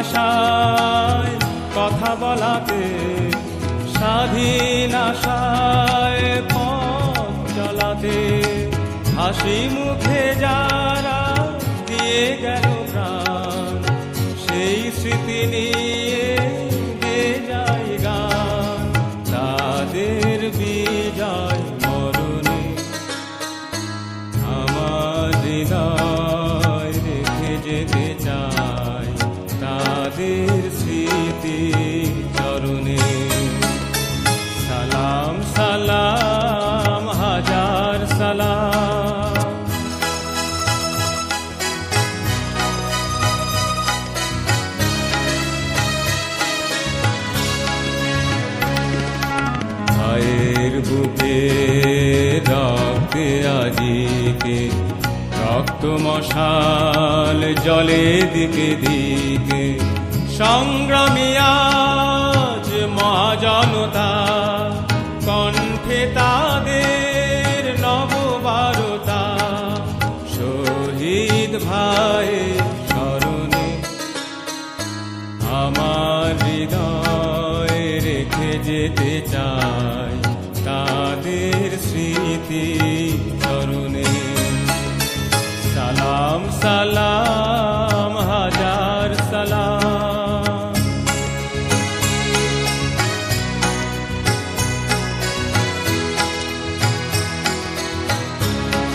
ভাষায় কথা বলাতে, স্বাধীন আশায় পথ চলাতে, হাসি মুখে যারা দিয়ে গেল প্রাণ, সেই স্মৃতি নিয়ে গেয়ে যায় গান। তাদের বিজয় মরণে আমার হৃদয় রেখে যেতে চাই তাদের স্মৃতি চরণে। সালাম সালাম হাজার সালাম। ভাইয়ের বুকে রক্তে আজিকে, রক্ত মশাল জলে দিকে দিকে, সংগ্রামী আজ মহাজনতা, কণ্ঠে তাদের নববারতা। শহীদ ভাইয়ের স্মরণে আমার হৃদয় রেখে যেতে চাই তাদের স্মৃতি চরণে। সালাম সালাম হাজার সালাম।